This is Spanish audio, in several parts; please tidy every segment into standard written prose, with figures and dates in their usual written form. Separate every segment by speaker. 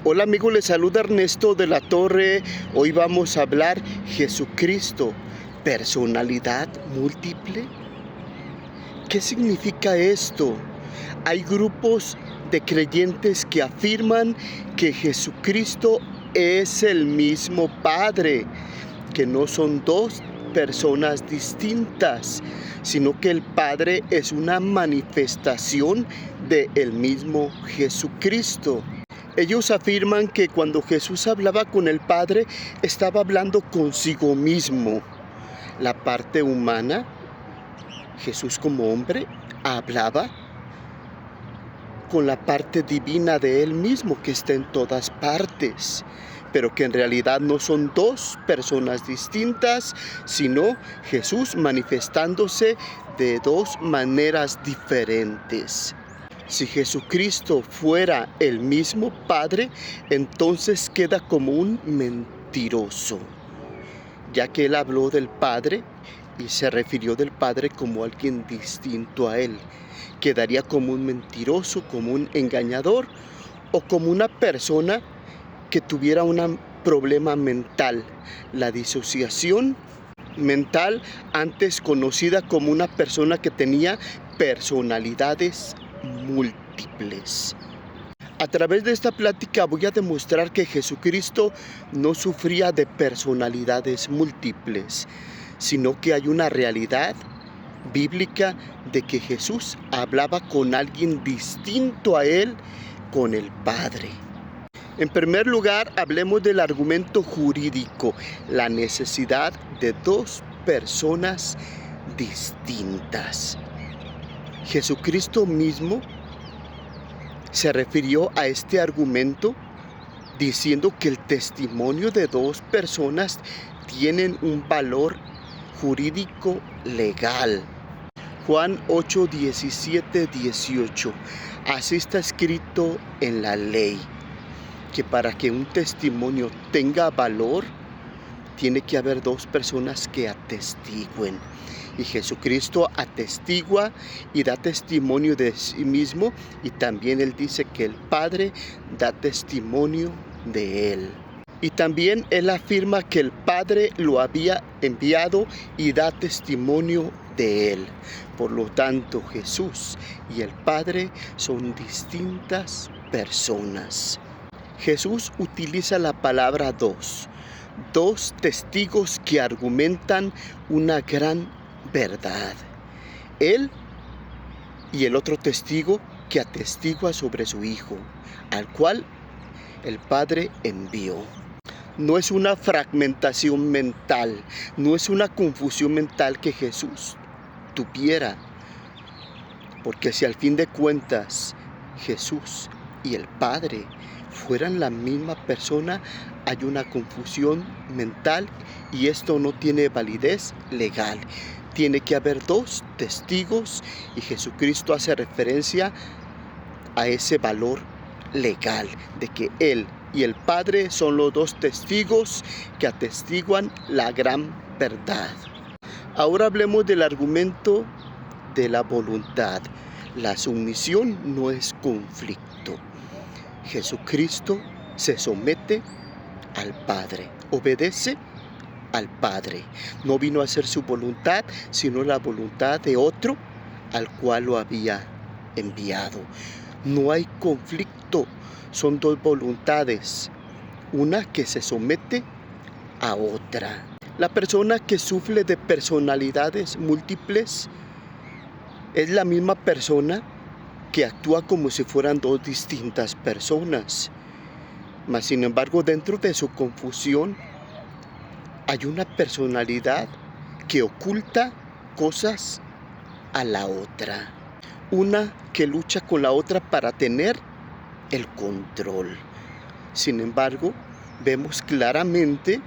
Speaker 1: Hola amigos, les saluda Ernesto de la Torre. Hoy vamos a hablar Jesucristo, personalidad múltiple. ¿Qué significa esto? Hay grupos de creyentes que afirman que Jesucristo es el mismo Padre, que no son dos personas distintas, sino que el Padre es una manifestación del mismo Jesucristo. Ellos afirman que cuando Jesús hablaba con el Padre, estaba hablando consigo mismo. La parte humana, Jesús como hombre, hablaba con la parte divina de Él mismo, que está en todas partes, pero que en realidad no son dos personas distintas, sino Jesús manifestándose de dos maneras diferentes. Si Jesucristo fuera el mismo Padre, entonces queda como un mentiroso, ya que Él habló del Padre y se refirió del Padre como alguien distinto a Él. Quedaría como un mentiroso, como un engañador o como una persona que tuviera un problema mental, la disociación mental, antes conocida como una persona que tenía personalidades múltiples. A través de esta plática voy a demostrar que Jesucristo no sufría de personalidades múltiples, sino que hay una realidad bíblica de que Jesús hablaba con alguien distinto a él, con el Padre. En primer lugar, hablemos del argumento jurídico, la necesidad de dos personas distintas. Jesucristo mismo se refirió a este argumento diciendo que el testimonio de dos personas tienen un valor jurídico legal. Juan 8, 17, 18. Así está escrito en la ley, que para que un testimonio tenga valor, tiene que haber dos personas que atestiguen. Y Jesucristo atestigua y da testimonio de sí mismo, y también Él dice que el Padre da testimonio de Él. Y también Él afirma que el Padre lo había enviado y da testimonio de Él. Por lo tanto, Jesús y el Padre son distintas personas. Jesús utiliza la palabra dos testigos que argumentan una gran verdad. Él y el otro testigo que atestigua sobre su Hijo, al cual el Padre envió. No es una fragmentación mental, no es una confusión mental que Jesús tuviera, porque si al fin de cuentas Jesús y el Padre fueran la misma persona, hay una confusión mental y esto no tiene validez legal. Tiene que haber dos testigos y Jesucristo hace referencia a ese valor legal de que Él y el Padre son los dos testigos que atestiguan la gran verdad. Ahora hablemos del argumento de la voluntad. La sumisión no es conflicto. Jesucristo se somete al Padre, obedece al Padre. No vino a hacer su voluntad, sino la voluntad de otro al cual lo había enviado. No hay conflicto, son dos voluntades, una que se somete a otra. La persona que sufre de personalidades múltiples es la misma persona que actúa como si fueran dos distintas personas. Mas sin embargo, dentro de su confusión hay una personalidad que oculta cosas a la otra. Una que lucha con la otra para tener el control. Sin embargo, vemos claramente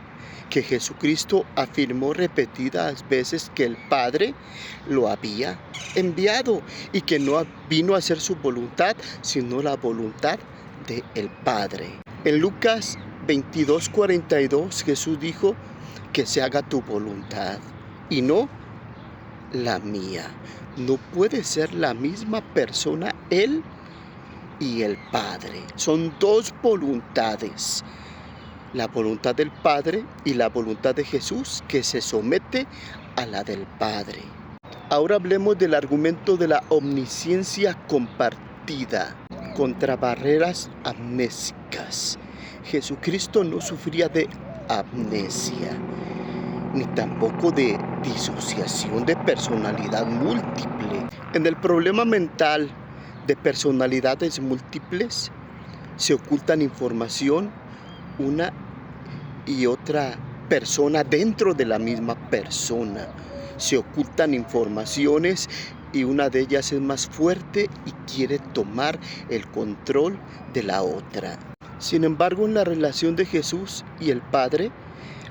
Speaker 1: que Jesucristo afirmó repetidas veces que el Padre lo había enviado y que no vino a hacer su voluntad, sino la voluntad del Padre. En Lucas 22:42 Jesús dijo que se haga tu voluntad y no la mía. No puede ser la misma persona Él y el Padre. Son dos voluntades. La voluntad del Padre y la voluntad de Jesús que se somete a la del Padre. Ahora hablemos del argumento de la omnisciencia compartida contra barreras amnésicas. Jesucristo no sufría de amnesia, ni tampoco de disociación de personalidad múltiple. En el problema mental de personalidades múltiples se ocultan información una y otra persona dentro de la misma persona. Se ocultan informaciones y una de ellas es más fuerte y quiere tomar el control de la otra. Sin embargo, en la relación de Jesús y el Padre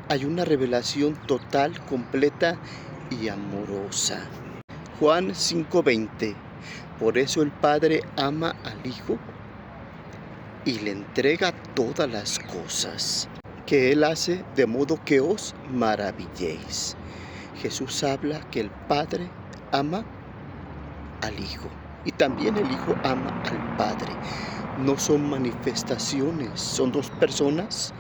Speaker 1: hay una revelación total, completa y amorosa. Juan 5:20. Por eso el Padre ama al Hijo y le entrega todas las cosas que Él hace, de modo que os maravilléis. Jesús habla que el Padre ama al Hijo y también el Hijo ama al Padre. No son manifestaciones, son dos personas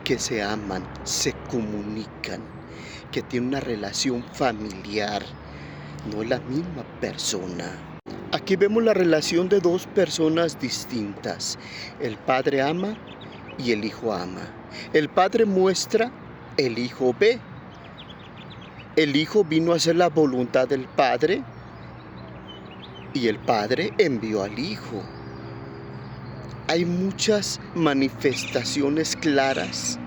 Speaker 1: que se aman, se comunican, que tienen una relación familiar, no es la misma persona. Aquí vemos la relación de dos personas distintas. El Padre ama y el Hijo ama. El Padre muestra, el Hijo ve. El Hijo vino a hacer la voluntad del Padre y el Padre envió al Hijo. Hay muchas manifestaciones claras,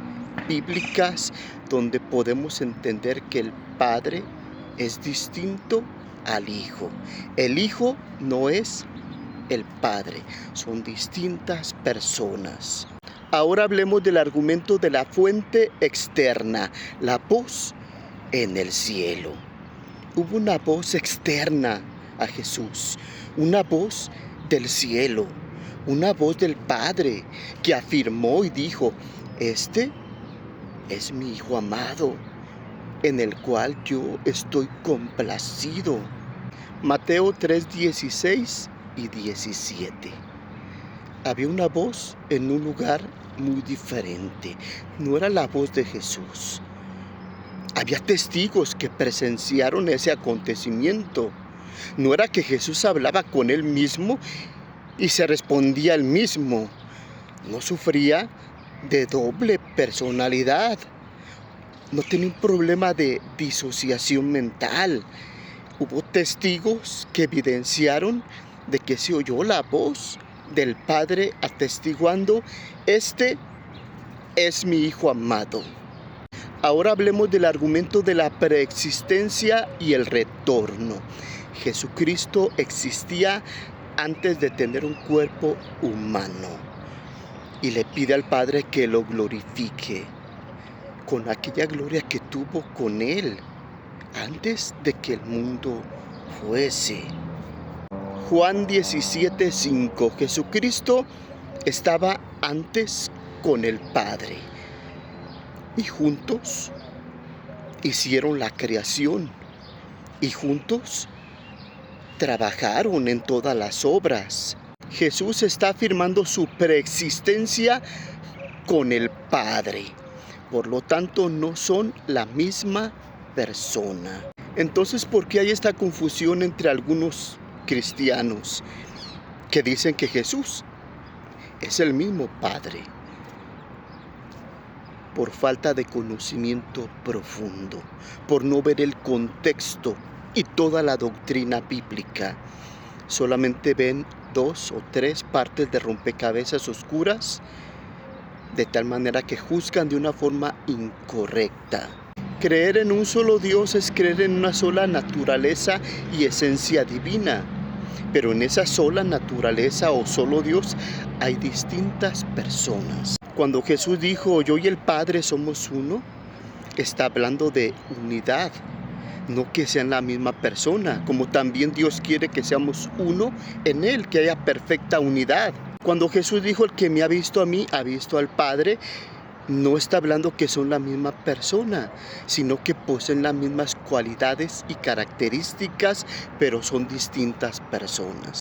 Speaker 1: bíblicas, donde podemos entender que el Padre es distinto al Hijo. El Hijo no es el Padre, son distintas personas. Ahora hablemos del argumento de la fuente externa, la voz en el cielo. Hubo una voz externa a Jesús, una voz del cielo, una voz del Padre que afirmó y dijo: este es mi Hijo amado, en el cual yo estoy complacido. Mateo 3:16 y 17. Había una voz en un lugar muy diferente. No era la voz de Jesús. Había testigos que presenciaron ese acontecimiento. No era que Jesús hablaba con él mismo y se respondía él mismo. No sufría de doble personalidad. No tenía un problema de disociación mental. Hubo testigos que evidenciaron de que se oyó la voz del Padre atestiguando: este es mi Hijo amado. Ahora hablemos del argumento de la preexistencia y el retorno. Jesucristo existía antes de tener un cuerpo humano y le pide al Padre que lo glorifique con aquella gloria que tuvo con Él antes de que el mundo fuese. Juan 17:5. Jesucristo estaba antes con el Padre y juntos hicieron la creación y juntos trabajaron en todas las obras. Jesús está afirmando su preexistencia con el Padre. Por lo tanto, no son la misma persona. Entonces, ¿por qué hay esta confusión entre algunos cristianos que dicen que Jesús es el mismo Padre? Por falta de conocimiento profundo, por no ver el contexto y toda la doctrina bíblica. Solamente ven 2 o 3 partes de rompecabezas oscuras, de tal manera que juzgan de una forma incorrecta. Creer en un solo Dios es creer en una sola naturaleza y esencia divina. Pero en esa sola naturaleza o solo Dios hay distintas personas. Cuando Jesús dijo: yo y el Padre somos uno, está hablando de unidad, no que sean la misma persona, como también Dios quiere que seamos uno en Él, que haya perfecta unidad. Cuando Jesús dijo: el que me ha visto a mí, ha visto al Padre, no está hablando que son la misma persona, sino que poseen las mismas cualidades y características, pero son distintas personas.